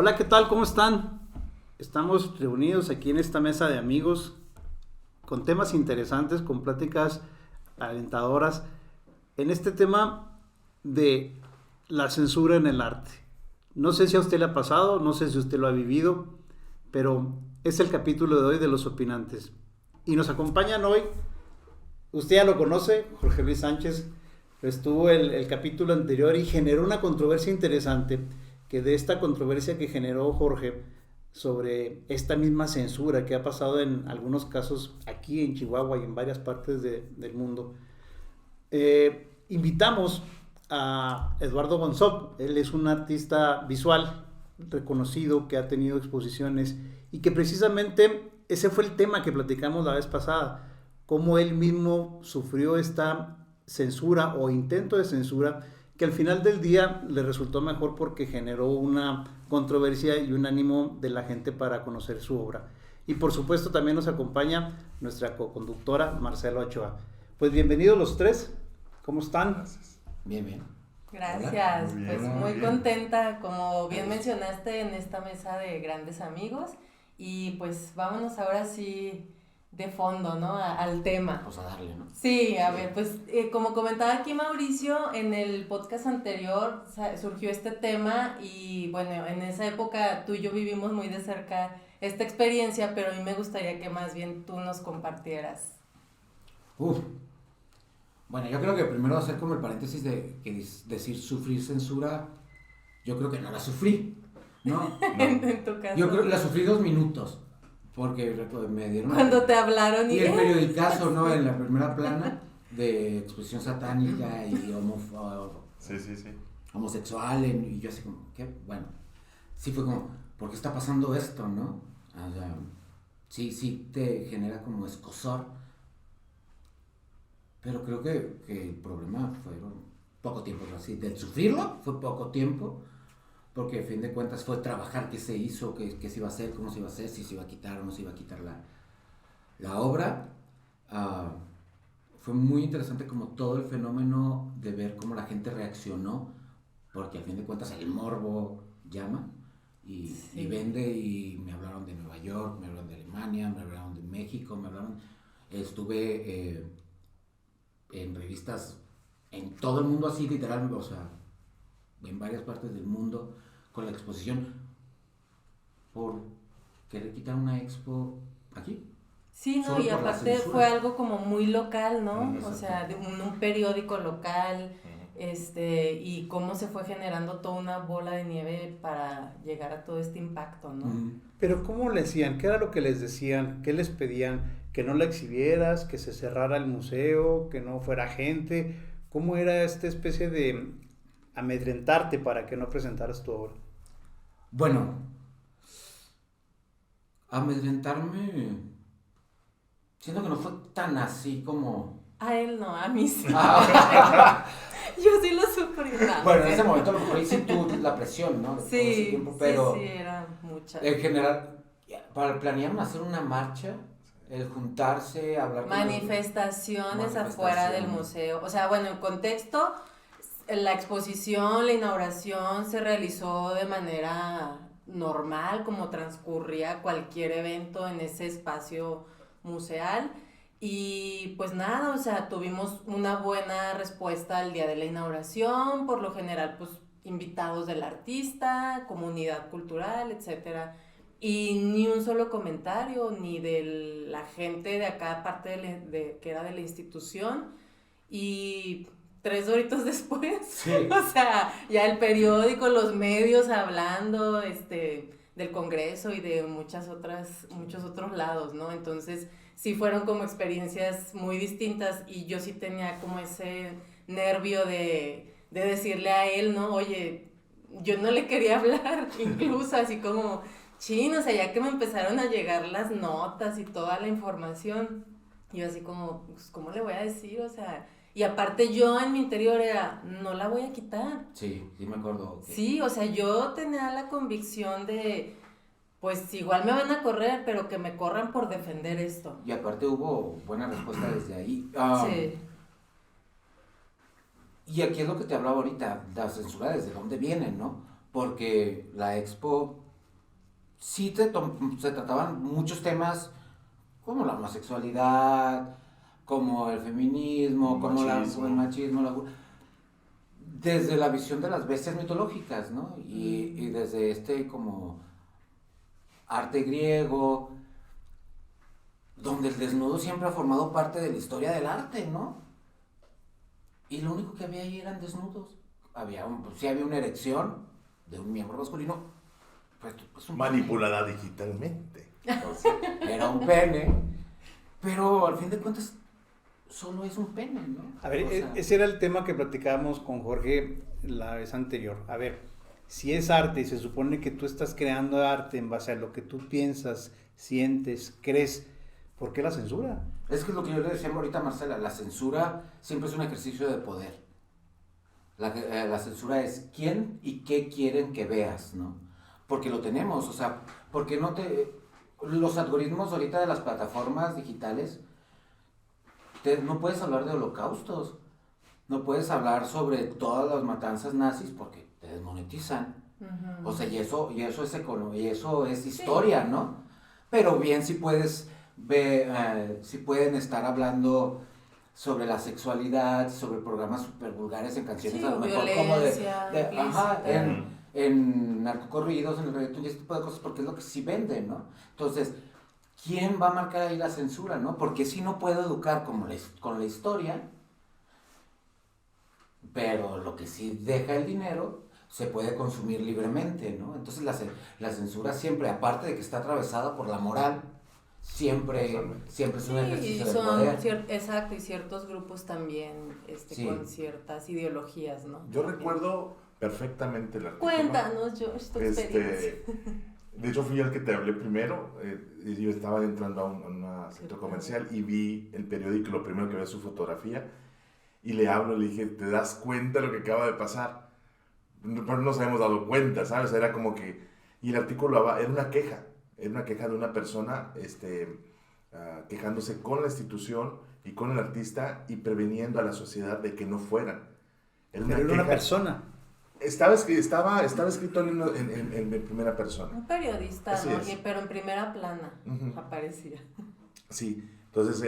Hola, ¿qué tal? ¿Cómo están? Estamos reunidos aquí en esta mesa de amigos con temas interesantes, con pláticas alentadoras en este tema de la censura en el arte. No sé si a usted le ha pasado, no sé si usted lo ha vivido, pero es el capítulo de hoy de Los Opinantes. Y nos acompañan hoy, usted ya lo conoce, Jorge Luis Sánchez, estuvo el capítulo anterior y generó una controversia interesante, que de esta controversia que generó Jorge sobre esta misma censura que ha pasado en algunos casos aquí en Chihuahua y en varias partes del mundo, invitamos a Eduardo Gonzop. Él es un artista visual reconocido que ha tenido exposiciones y que precisamente ese fue el tema que platicamos la vez pasada, cómo él mismo sufrió esta censura o intento de censura que al final del día le resultó mejor porque generó una controversia y un ánimo de la gente para conocer su obra. Y por supuesto también nos acompaña nuestra co-conductora Marcela Ochoa. Pues bienvenidos los tres, ¿cómo están? Gracias. Bien. Gracias, Muy bien, pues muy muy bien. contenta, como bien mencionaste, en esta mesa de grandes amigos. Y pues vámonos ahora sí de fondo, ¿no? Al tema. Pues a darle, ¿no? Sí, a ver, pues como comentaba aquí Mauricio, en el podcast anterior surgió este tema y bueno, en esa época tú y yo vivimos muy de cerca esta experiencia, pero a mí me gustaría que más bien tú nos compartieras. Bueno, yo creo que primero hacer como el paréntesis de que decir sufrir censura, yo creo que no la sufrí, ¿no? En tu caso. Yo creo que la sufrí 2 minutos, porque me dieron... Cuando te hablaron y el periodicazo, ¿no? En la primera plana de exposición satánica y Sí. homosexual, y yo así como, ¿qué? Bueno, sí fue como, ¿por qué está pasando esto, no? O sea, sí te genera como escozor. Pero creo que el problema fueron poco tiempo, así, del sufrirlo fue poco tiempo, porque a fin de cuentas fue trabajar qué se hizo, qué se iba a hacer, cómo se iba a hacer, si se iba a quitar o no se iba a quitar la obra. Fue muy interesante como todo el fenómeno de ver cómo la gente reaccionó, porque a fin de cuentas el morbo llama y vende, y me hablaron de Nueva York, me hablaron de Alemania, me hablaron de México, estuve en revistas en todo el mundo así literal, o sea, en varias partes del mundo con la exposición por querer quitar una expo aquí. Sí, no, Solo y por la aparte censura. fue algo como muy local, ¿no? Exacto. O sea, de un periódico local, y cómo se fue generando toda una bola de nieve para llegar a todo este impacto, ¿no? Pero ¿cómo le decían? ¿Qué era lo que les decían? ¿Qué les pedían? ¿Que no la exhibieras? ¿Que se cerrara el museo? ¿Que no fuera gente? ¿Cómo era esta especie de amedrentarte para que no presentaras tu obra? Bueno, amedrentarme, siento que no fue tan así como... A él no, a mí sí. Ah, Yo sí lo sufrí. No, bueno, en sí. ese momento a lo mejor hice tú la presión, ¿no? De todo ese Sí, tiempo, pero sí, era mucha. en general, planearon hacer una marcha, el juntarse, hablar con Manifestaciones afuera del museo. O sea, bueno, en contexto, la exposición, la inauguración se realizó de manera normal, como transcurría cualquier evento en ese espacio museal. Y pues nada, o sea, tuvimos una buena respuesta al día de la inauguración, por lo general, pues invitados del artista, comunidad cultural, etcétera. Y ni un solo comentario, ni de la gente de acá, parte que era de la institución. Y 3 horitos después, Sí. o sea, ya el periódico, los medios hablando, del Congreso y de muchos otros lados, ¿no? Entonces, sí fueron como experiencias muy distintas y yo sí tenía como ese nervio de decirle a él, ¿no? Oye, yo no le quería hablar, incluso así como, chin, o sea, ya que me empezaron a llegar las notas y toda la información, yo así como, pues, ¿cómo le voy a decir? O sea, y aparte yo en mi interior era, no la voy a quitar. Sí me acuerdo. Okay. Sí, o sea, yo tenía la convicción de, pues igual me van a correr, pero que me corran por defender esto. Y aparte hubo buena respuesta desde ahí. Sí. Y aquí es lo que te hablaba ahorita, la censura desde dónde viene, ¿no? Porque la expo sí se trataban muchos temas como la homosexualidad, como el feminismo, como el machismo, desde la visión de las bestias mitológicas, ¿no? Y desde como arte griego, donde el desnudo siempre ha formado parte de la historia del arte, ¿no? Y lo único que había ahí eran desnudos. Sí había una erección de un miembro masculino, pues manipulada digitalmente. Era un pene, pero al fin de cuentas solo es un pene, ¿no? A ver, ese era el tema que platicábamos con Jorge la vez anterior. A ver, si es arte y se supone que tú estás creando arte en base a lo que tú piensas, sientes, crees, ¿por qué la censura? Es que es lo que yo le decía ahorita a Marcela, la censura siempre es un ejercicio de poder. La censura es quién y qué quieren que veas, ¿no? Porque lo tenemos, o sea, porque los algoritmos ahorita de las plataformas digitales, no puedes hablar de holocaustos, no puedes hablar sobre todas las matanzas nazis porque te desmonetizan. Uh-huh. O sea, y eso es economía, y eso es historia, sí. ¿no? Pero bien si puedes si pueden estar hablando sobre la sexualidad, sobre programas super vulgares en canciones, sí, a lo mejor como en narcocorridos, en el reggaetón y ese tipo de cosas, porque es lo que sí venden, ¿no? Entonces, ¿quién va a marcar ahí la censura, no? Porque si no puedo educar con la historia, pero lo que sí deja el dinero se puede consumir libremente, ¿no? Entonces la censura siempre, aparte de que está atravesada por la moral, siempre es un ejercicio de poder. Exacto, y ciertos grupos también sí. Con ciertas ideologías, ¿no? Yo recuerdo perfectamente el artículo. Cuéntanos, Josh, tu experiencia. De hecho, fui el que te hablé primero. Yo estaba entrando a un centro comercial y vi el periódico, lo primero que veo es su fotografía, y le hablo, le dije, ¿te das cuenta de lo que acaba de pasar? Pero no nos habíamos dado cuenta, ¿sabes? Era como que... Y el artículo era una queja de una persona quejándose con la institución y con el artista y preveniendo a la sociedad de que no fueran. Era una persona. Estaba escrito en primera persona. Un periodista, ¿no? Pero en primera plana aparecía. Sí, entonces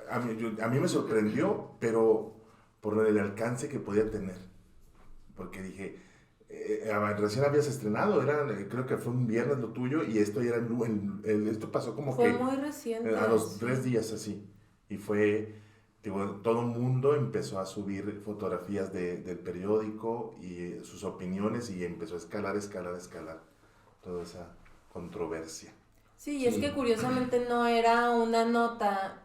a mí me sorprendió, pero por el alcance que podía tener. Porque dije, recién habías estrenado, creo que fue un viernes lo tuyo, y esto ya esto pasó como fue muy reciente. A los 3 días así. Y fue, todo el mundo empezó a subir fotografías del periódico y sus opiniones, y empezó a escalar toda esa controversia. Sí, y es que curiosamente no era una nota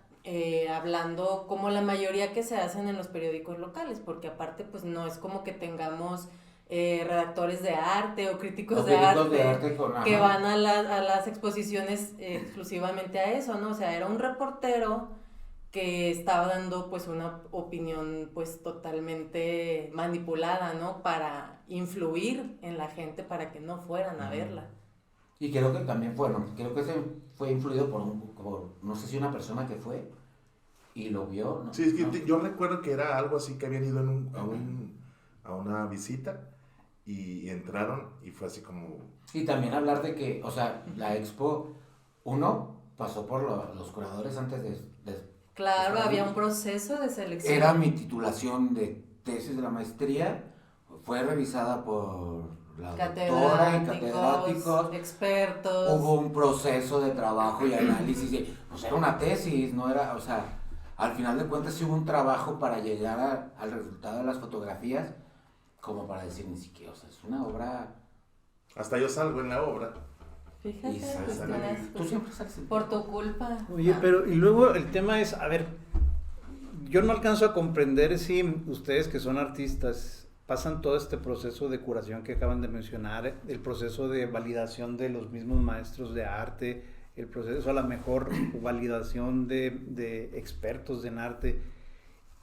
hablando como la mayoría que se hacen en los periódicos locales, porque aparte pues no es como que tengamos redactores de arte o críticos de arte que van a las exposiciones exclusivamente a eso, ¿no? O sea, era un reportero que estaba dando pues una opinión pues totalmente manipulada, ¿no? Para influir en la gente para que no fueran a verla. Y creo que también fue influido por no sé si una persona que fue y lo vio, ¿no? Sí, es que yo recuerdo que era algo así, que habían ido a una visita y entraron y fue así como... Y también hablar de que, o sea, la expo, pasó por los curadores antes de claro, había un proceso de selección. Era mi titulación de tesis de la maestría, fue revisada por la doctora y catedráticos, expertos. Hubo un proceso de trabajo y análisis, pues era una tesis, no era, o sea, al final de cuentas sí hubo un trabajo para llegar al resultado de las fotografías, como para decir ni siquiera, o sea, es una obra... Hasta yo salgo en la obra. Fíjate, tú siempre sales por tu culpa. Oye, pero y luego el tema es, a ver, yo no alcanzo a comprender si ustedes que son artistas pasan todo este proceso de curación que acaban de mencionar, el proceso de validación de los mismos maestros de arte, el proceso a la mejor validación de expertos en arte,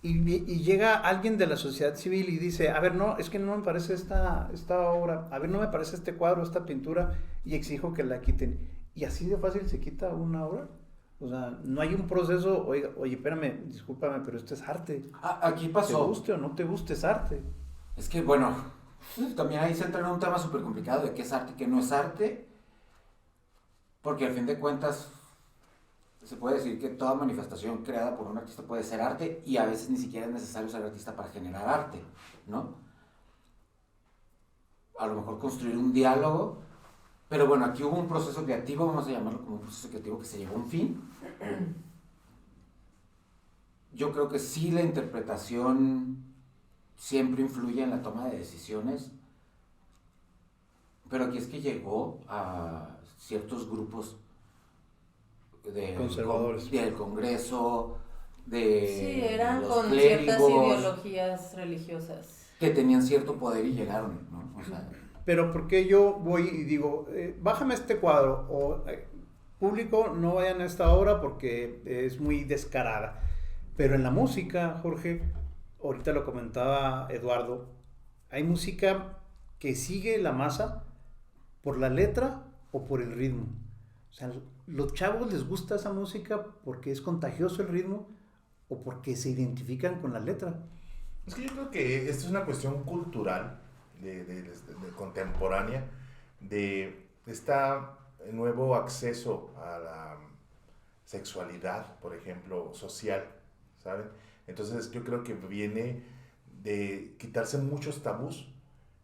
y llega alguien de la sociedad civil y dice, a ver, no, es que no me parece esta obra, a ver, no me parece este cuadro, esta pintura, y exijo que la quiten. Y así de fácil se quita una obra. O sea, no hay un proceso, oye, espérame, discúlpame, pero esto es arte. Aquí pasó. Te guste o no te guste, es arte. Es que, bueno, también ahí se entra en un tema súper complicado de qué es arte y qué no es arte. Porque al fin de cuentas se puede decir que toda manifestación creada por un artista puede ser arte y a veces ni siquiera es necesario ser artista para generar arte, ¿no? A lo mejor construir un diálogo, pero bueno, aquí hubo un proceso creativo, vamos a llamarlo como un proceso creativo que se llevó a un fin. Yo creo que sí la interpretación siempre influye en la toma de decisiones, pero aquí es que llegó a ciertos grupos conservadores del Congreso, de sí, eran los con clérigos, ciertas ideologías religiosas. que tenían cierto poder y llegaron, ¿no? O sea, pero ¿por qué yo voy y digo, bájame este cuadro o público, no vayan a esta obra porque es muy descarada? Pero en la música, Jorge, ahorita lo comentaba Eduardo, hay música que sigue la masa por la letra o por el ritmo. O sea, los chavos les gusta esa música porque es contagioso el ritmo o porque se identifican con la letra. Es que yo creo que esta es una cuestión cultural, de contemporánea, de este nuevo acceso a la sexualidad, por ejemplo, social, ¿saben? Entonces yo creo que viene de quitarse muchos tabús,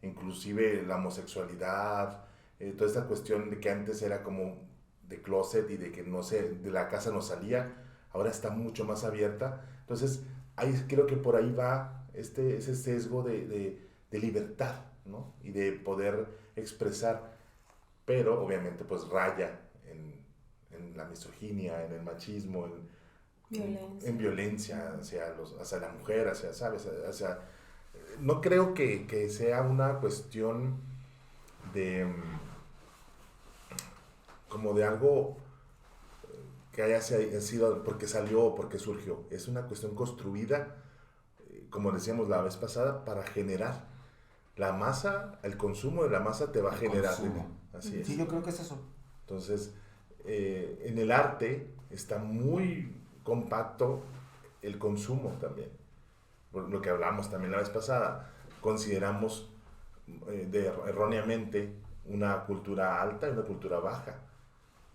inclusive la homosexualidad, toda esta cuestión de que antes era como de closet y de que de la casa no salía, ahora está mucho más abierta. Entonces ahí creo que por ahí va ese sesgo de libertad, ¿no? Y de poder expresar, pero obviamente pues raya en la misoginia, en el machismo, en violencia hacia la mujer, ¿sabes? No creo que sea una cuestión de como de algo que haya sido porque salió o porque surgió. Es una cuestión construida, como decíamos la vez pasada, para generar. La masa, el consumo de la masa te va a generar. Así es. Sí, yo creo que es eso. Entonces, en el arte está muy compacto el consumo también. Por lo que hablamos también la vez pasada, consideramos erróneamente una cultura alta y una cultura baja,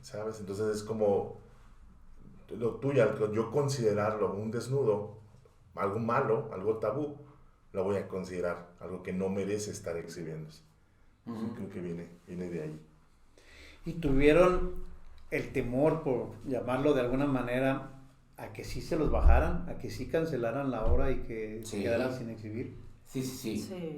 ¿sabes? Entonces es como lo tuyo, yo considerarlo un desnudo, algo malo, algo tabú, lo voy a considerar algo que no merece estar exhibiéndose. Uh-huh. Creo que viene de ahí. ¿Y tuvieron el temor, por llamarlo de alguna manera, a que sí se los bajaran, a que sí cancelaran la obra y que se quedaran sin exhibir? Sí,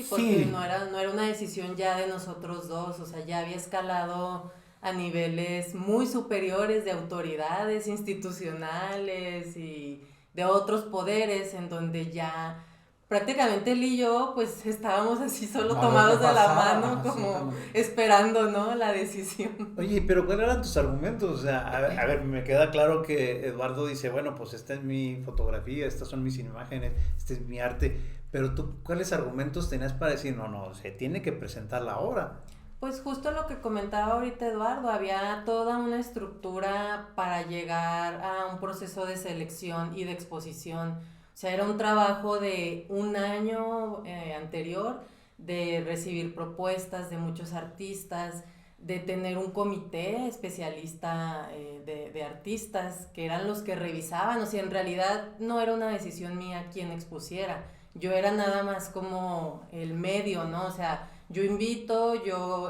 porque no era una decisión ya de nosotros dos, o sea, ya había escalado a niveles muy superiores de autoridades institucionales y de otros poderes, en donde ya prácticamente él y yo pues estábamos así solo tomados de la mano, como esperando, ¿no?, la decisión. Oye, pero ¿cuáles eran tus argumentos? O sea, a ver, me queda claro que Eduardo dice, bueno, pues esta es mi fotografía, estas son mis imágenes, este es mi arte, pero tú, ¿cuáles argumentos tenías para decir, no, se tiene que presentar la obra? Pues justo lo que comentaba ahorita Eduardo, había toda una estructura para llegar a un proceso de selección y de exposición. O sea, era un trabajo de un año anterior de recibir propuestas de muchos artistas, de tener un comité especialista de artistas que eran los que revisaban. O sea, en realidad no era una decisión mía quien expusiera, yo era nada más como el medio, ¿no? O sea, yo invito, yo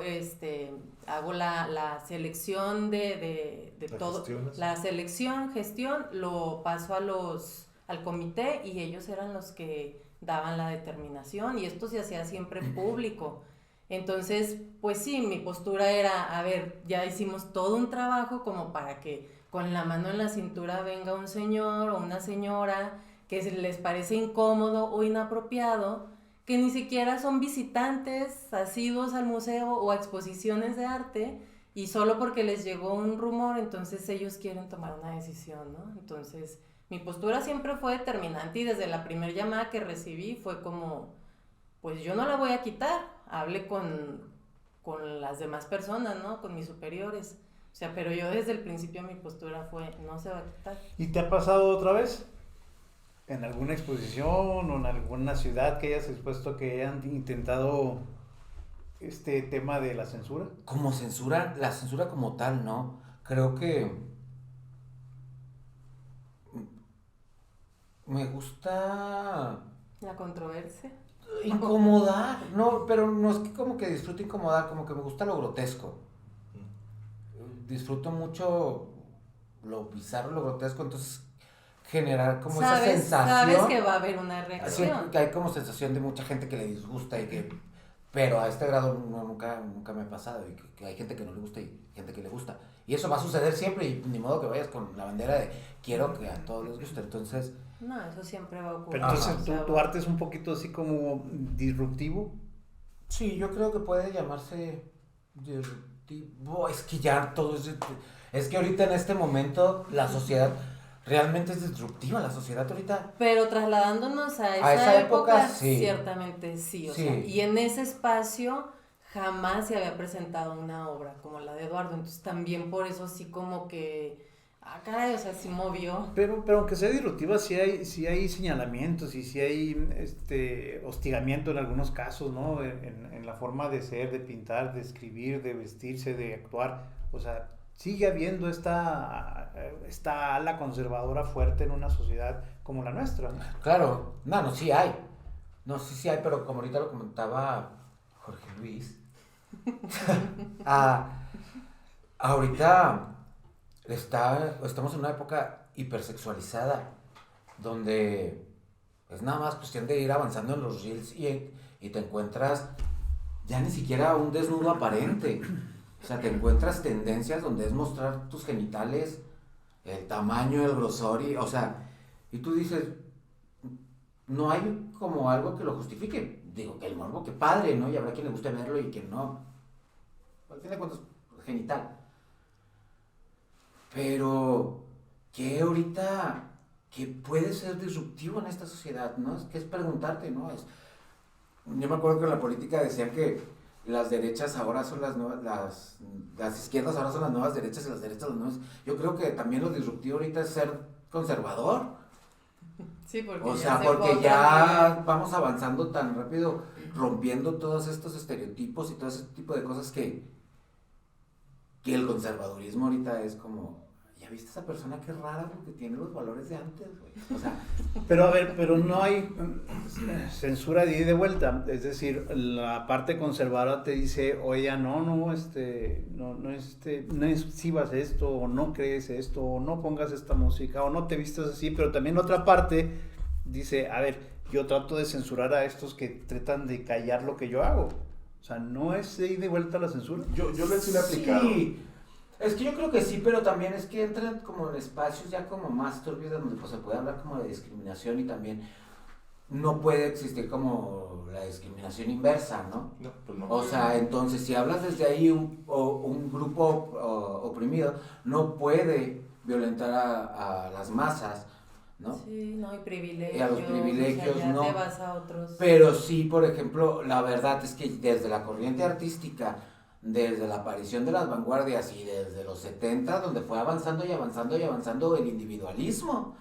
hago la selección de todo, la selección, gestión, lo paso al comité y ellos eran los que daban la determinación y esto se hacía siempre público. Entonces, pues sí, mi postura era, a ver, ya hicimos todo un trabajo como para que con la mano en la cintura venga un señor o una señora que les parece incómodo o inapropiado, que ni siquiera son visitantes asiduos al museo o a exposiciones de arte, y solo porque les llegó un rumor, entonces ellos quieren tomar una decisión, ¿no? Entonces, mi postura siempre fue determinante y desde la primera llamada que recibí fue como, pues yo no la voy a quitar, hable con las demás personas, ¿no? Con mis superiores. O sea, pero yo desde el principio mi postura fue, no se va a quitar. ¿Y te ha pasado otra vez? ¿En alguna exposición o en alguna ciudad que hayas expuesto que hayan intentado este tema de la censura? Como censura, la censura como tal, ¿no? Creo que me gusta La controversia. incomodar, no, pero no es que como que disfruto incomodar, como que me gusta lo grotesco. Disfruto mucho lo bizarro, lo grotesco, entonces generar como esa sensación. Sabes que va a haber una reacción. Siempre hay como sensación de mucha gente que le disgusta y que, pero a este grado nunca me ha pasado y que hay gente que no le gusta y gente que le gusta. Y eso va a suceder siempre y ni modo que vayas con la bandera de quiero que a todos les guste, entonces... No, eso siempre va a ocurrir. Pero entonces tu arte es un poquito así como disruptivo. Sí, yo creo que puede llamarse disruptivo. Es que ya todo es que ahorita en este momento la sociedad realmente es disruptiva. La sociedad ahorita... Pero trasladándonos a esa época, sí. Ciertamente sí. O sea, y en ese espacio jamás se había presentado una obra como la de Eduardo. Entonces también por eso así como que... caray, o sea, sí movió. Pero aunque sea disruptiva, sí hay señalamientos y sí hay hostigamiento en algunos casos, ¿no? En la forma de ser, de pintar, de escribir, de vestirse, de actuar. O sea, sigue habiendo esta ala conservadora fuerte en una sociedad como la nuestra, ¿no? Claro, no, sí hay. No, sí hay, pero como ahorita lo comentaba Jorge Luis, ahorita... estamos en una época hipersexualizada donde es nada más cuestión de ir avanzando en los reels y te encuentras ya ni siquiera un desnudo aparente, o sea, te encuentras tendencias donde es mostrar tus genitales, el tamaño, el grosor, o sea, y tú dices, no hay como algo que lo justifique. Digo, que el morbo, que padre, ¿no? Y habrá quien le guste verlo y quien no. Al fin de cuentas, genital. Pero que ahorita que puede ser disruptivo en esta sociedad, ¿no? Es preguntarte, ¿no? Yo me acuerdo que en la política decían que las derechas ahora son las nuevas, las izquierdas ahora son las nuevas derechas y las derechas las nuevas. Yo creo que también lo disruptivo ahorita es ser conservador. Sí, porque o sea, porque ya vamos avanzando tan rápido, rompiendo todos estos estereotipos y todo ese tipo de cosas que el conservadurismo ahorita es como, ¿ya viste esa persona qué rara porque tiene los valores de antes, güey? O sea, pero no hay censura de ida y de vuelta, es decir, la parte conservadora te dice, oye, no exhibas esto, o no crees esto, o no pongas esta música, o no te vistas así, pero también la otra parte dice, a ver, yo trato de censurar a estos que tratan de callar lo que yo hago. O sea, ¿no es de ida y vuelta la censura? Yo le he aplicado. Sí, es que yo creo que sí, pero también es que entran como en espacios ya como más turbios donde pues se puede hablar como de discriminación y también no puede existir como la discriminación inversa, ¿no? No, pues no. O sea, entonces si hablas desde ahí un grupo oprimido no puede violentar a las masas, ¿no? Sí, no hay privilegios. Y a los privilegios, o sea, ya no. te vas a otros. Pero sí, por ejemplo, la verdad es que desde la corriente artística, desde la aparición de las vanguardias y desde los 70, donde fue avanzando y avanzando y avanzando el individualismo,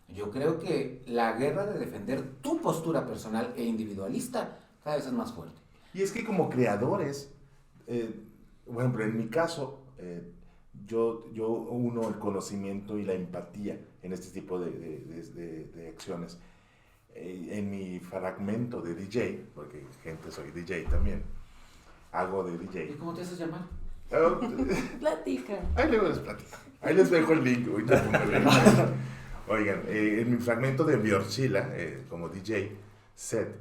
yo creo que la guerra de defender tu postura personal e individualista cada vez es más fuerte. Y es que como creadores, por ejemplo, en mi caso, yo uno el conocimiento y la empatía en este tipo de acciones. En mi fragmento de DJ, porque gente soy DJ también, hago de DJ. ¿Y cómo te haces llamar? Platica. Ahí luego les platico. Ahí les dejo el link. Oigan, en mi fragmento de Björkshila, como DJ set,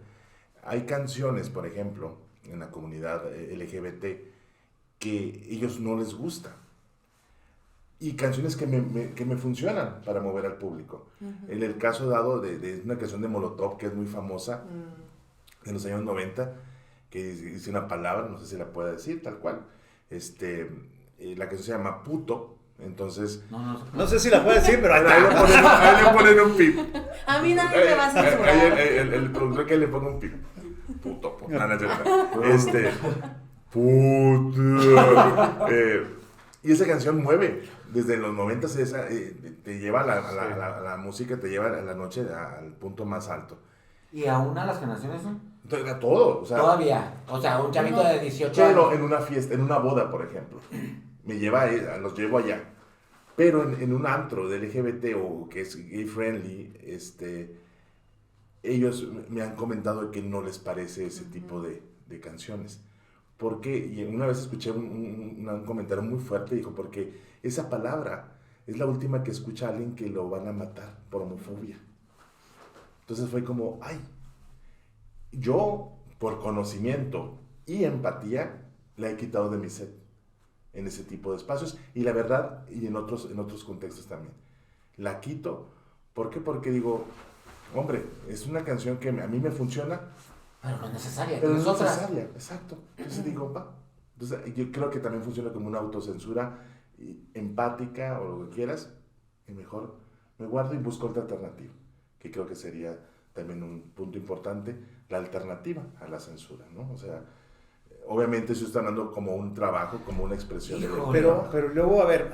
hay canciones, por ejemplo, en la comunidad LGBT que ellos no les gusta. Y canciones que me funcionan para mover al público. Uh-huh. En el caso dado de una canción de Molotov que es muy famosa, de los años 90, que dice una palabra, no sé si la pueda decir tal cual, la canción se llama Puto, entonces... No sé si la puede decir, pero ahí le ponen un pip. A mí nadie me va a censurar. El productor que le ponga un pip. Puto. Puto. Y esa canción mueve. Desde los 90 te lleva a la música, te lleva a la noche al punto más alto. ¿Y aún a las generaciones no? Entonces, era todo, o sea... Todavía, o sea, un chavito de 18 Pero años. en una fiesta, en una boda, por ejemplo, los llevo allá. Pero en un antro de LGBT o que es gay friendly, ellos me han comentado que no les parece ese tipo de canciones. Porque, y una vez escuché un comentario muy fuerte, dijo, porque esa palabra es la última que escucha a alguien que lo van a matar por homofobia. Entonces fue como, ay, yo por conocimiento y empatía la he quitado de mi set en ese tipo de espacios, y la verdad, y en otros contextos también. La quito, ¿por qué? Porque digo, hombre, es una canción que a mí me funciona, Pero no es necesaria, pero no es es otra. necesaria, exacto. Entonces digo, va. Entonces yo creo que también funciona como una autocensura empática o lo que quieras, y mejor me guardo y busco otra alternativa, que creo que sería también un punto importante, la alternativa a la censura, ¿no? O sea, obviamente se está hablando como un trabajo, como una expresión. Pero luego, a ver,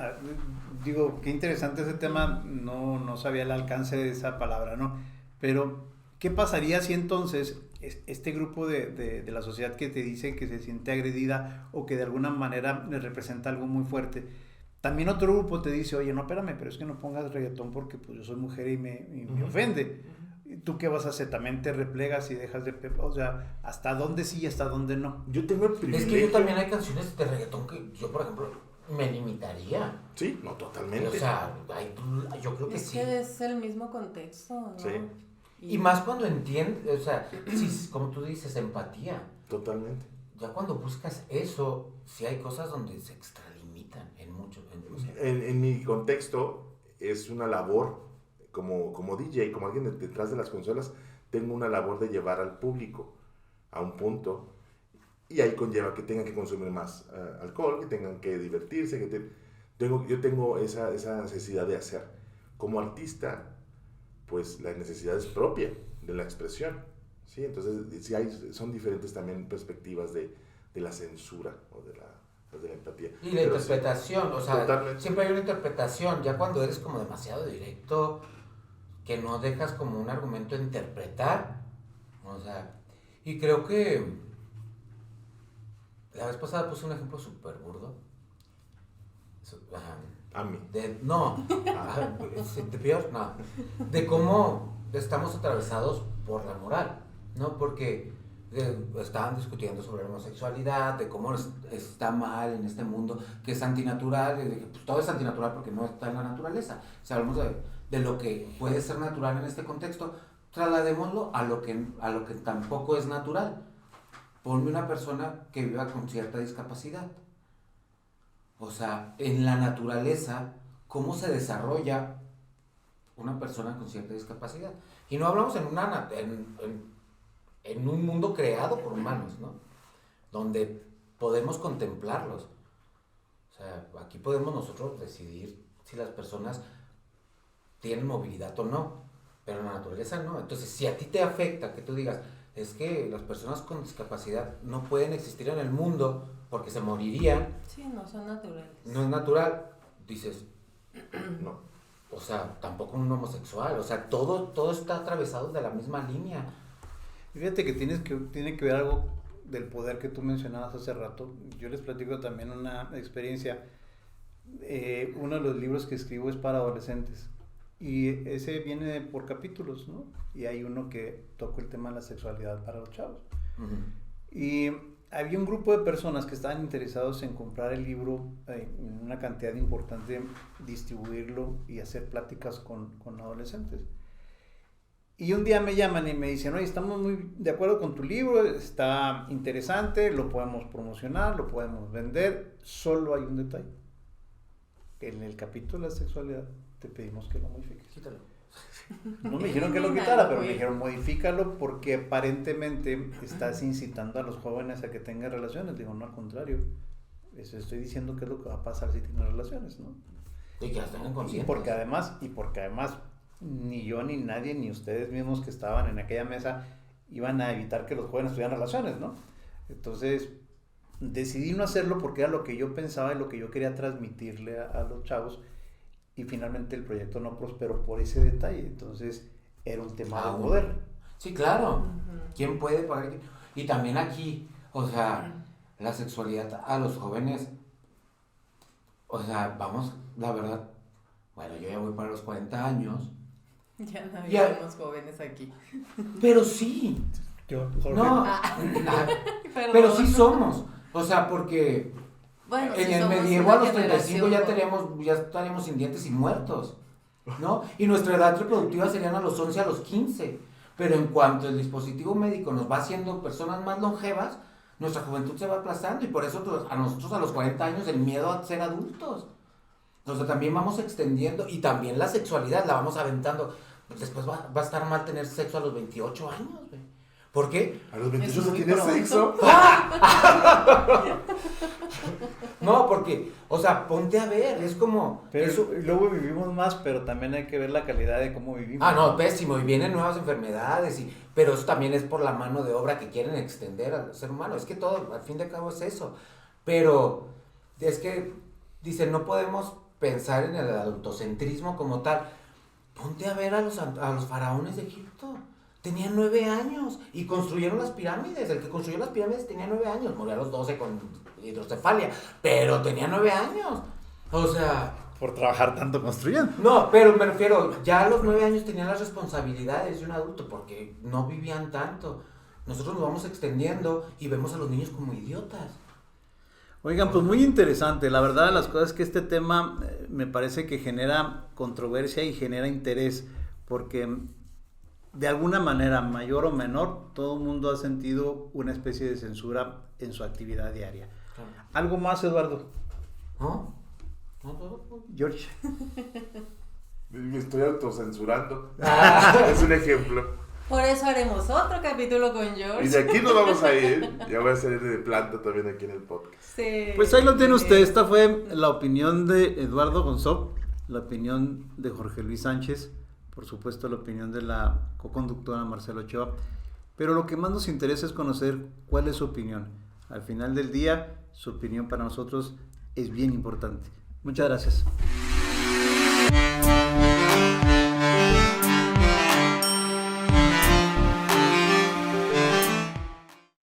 digo, qué interesante ese tema, no sabía el alcance de esa palabra, ¿no? Pero, ¿qué pasaría si entonces este grupo de la sociedad que te dice que se siente agredida o que de alguna manera le representa algo muy fuerte, también otro grupo te dice, oye, no, espérame, pero es que no pongas reggaetón porque pues yo soy mujer y me ofende? ¿Tú qué vas a hacer? ¿También te replegas y dejas de... O sea, ¿hasta dónde sí y hasta dónde no? Yo tengo el privilegio... Es que yo también hay canciones de reggaetón que yo, por ejemplo, me limitaría. Sí, no, totalmente. O sea, yo creo que es sí. que es el mismo contexto, ¿no? Sí. Y más cuando entiendes, o sea, sí, como tú dices, empatía. Totalmente. Ya cuando buscas eso, sí hay cosas donde se extralimitan en muchos. En mi contexto, es una labor, como DJ, como alguien detrás de las consolas, tengo una labor de llevar al público a un punto, y ahí conlleva que tengan que consumir más alcohol, que tengan que divertirse, yo tengo esa necesidad de hacer. Como artista, pues la necesidad es propia de la expresión, ¿sí? Entonces sí son diferentes también perspectivas de la censura o de la empatía. Y la interpretación, o sea, totalmente. siempre hay una interpretación, ya cuando eres como demasiado directo, que no dejas como un argumento a interpretar, o sea, y creo que la vez pasada puse un ejemplo súper burdo. A mí. De peor, no. De cómo estamos atravesados por la moral, ¿no? Porque estaban discutiendo sobre la homosexualidad, de cómo está mal en este mundo, que es antinatural, y de que pues, todo es antinatural porque no está en la naturaleza. Si hablamos de lo que puede ser natural en este contexto, trasladémoslo a lo que tampoco es natural. Ponme una persona que viva con cierta discapacidad. O sea, en la naturaleza, ¿cómo se desarrolla una persona con cierta discapacidad? Y no hablamos en un mundo creado por humanos, ¿no? Donde podemos contemplarlos. O sea, aquí podemos nosotros decidir si las personas tienen movilidad o no, pero en la naturaleza no. Entonces, si a ti te afecta que tú digas, es que las personas con discapacidad no pueden existir en el mundo porque se morirían. Sí, no son naturales. No es natural, dices, No. o sea, tampoco un homosexual, o sea, todo está atravesado de la misma línea. Fíjate que tiene que ver algo del poder que tú mencionabas hace rato. Yo les platico también una experiencia. Uno de los libros que escribo es para adolescentes y ese viene por capítulos, ¿no? Y hay uno que toca el tema de la sexualidad para los chavos. Uh-huh. Y había un grupo de personas que estaban interesados en comprar el libro en una cantidad importante, distribuirlo y hacer pláticas con adolescentes. Y un día me llaman y me dicen, oye, estamos muy de acuerdo con tu libro, está interesante, lo podemos promocionar, lo podemos vender, solo hay un detalle. En el capítulo de la sexualidad te pedimos que lo modifiques. Quítalo. No me dijeron que lo quitara, pero me dijeron modifícalo porque aparentemente estás incitando a los jóvenes a que tengan relaciones. Digo, no, al contrario, estoy diciendo que es lo que va a pasar si tienen relaciones, ¿no? Y que las tengan conscientes. Y porque además ni yo ni nadie ni ustedes mismos que estaban en aquella mesa iban a evitar que los jóvenes tuvieran relaciones, ¿no? Entonces decidí no hacerlo porque era lo que yo pensaba y lo que yo quería transmitirle a los chavos, y finalmente el proyecto no prosperó por ese detalle. Entonces era un tema de poder. Sí, claro. ¿Quién puede pagar? Y también aquí, o sea, la sexualidad a los jóvenes, o sea, vamos, la verdad, bueno, yo ya voy para los 40 años. Ya no Ya. somos jóvenes aquí. Pero sí. Yo, Jorge. No, pero sí somos. O sea, porque Bueno, en sí el somos medievo una a los 35 generación ya estaríamos sin dientes y muertos, ¿no? Y nuestra edad reproductiva serían a los 11, a los 15. Pero en cuanto el dispositivo médico nos va haciendo personas más longevas, nuestra juventud se va aplazando y por eso a nosotros a los 40 años el miedo a ser adultos. Entonces también vamos extendiendo y también la sexualidad la vamos aventando. Pues después va a estar mal tener sexo a los 28 años, güey. ¿Por qué? ¿A los 28 Es se muy tiene pronto. sexo? No, porque, o sea, ponte a ver, es como... Pero eso... luego vivimos más, pero también hay que ver la calidad de cómo vivimos. Ah, no, pésimo, y vienen nuevas enfermedades, pero eso también es por la mano de obra que quieren extender al ser humano, es que todo, al fin de cabo es eso, pero es que, dicen, no podemos pensar en el adultocentrismo como tal. Ponte a ver a los faraones de Egipto, tenían 9 años, y construyeron las pirámides, el que construyó las pirámides tenía 9 años, murió a los 12 con hidrocefalia, pero tenía 9 años, o sea... Por trabajar tanto construyendo. No, pero me refiero, ya a los 9 años tenían las responsabilidades de un adulto porque no vivían tanto. Nosotros nos vamos extendiendo y vemos a los niños como idiotas. Oigan, pues muy interesante. La verdad, las cosas que este tema me parece que genera controversia y genera interés, porque de alguna manera, mayor o menor, todo el mundo ha sentido una especie de censura en su actividad diaria. Claro. ¿Algo más, Eduardo? ¿No? George. Me estoy autocensurando. Es un ejemplo. Por eso haremos otro capítulo con Y George. de aquí nos vamos a ir. Ya voy a salir de planta también aquí en el podcast. Sí. Pues ahí lo tiene usted. Esta fue la opinión de Eduardo Gonzop, la opinión de Jorge Luis Sánchez, por supuesto la opinión de la coconductora Marcela Ochoa. Pero lo que más nos interesa es conocer cuál es su opinión. Al final del día, su opinión para nosotros es bien importante. Muchas gracias.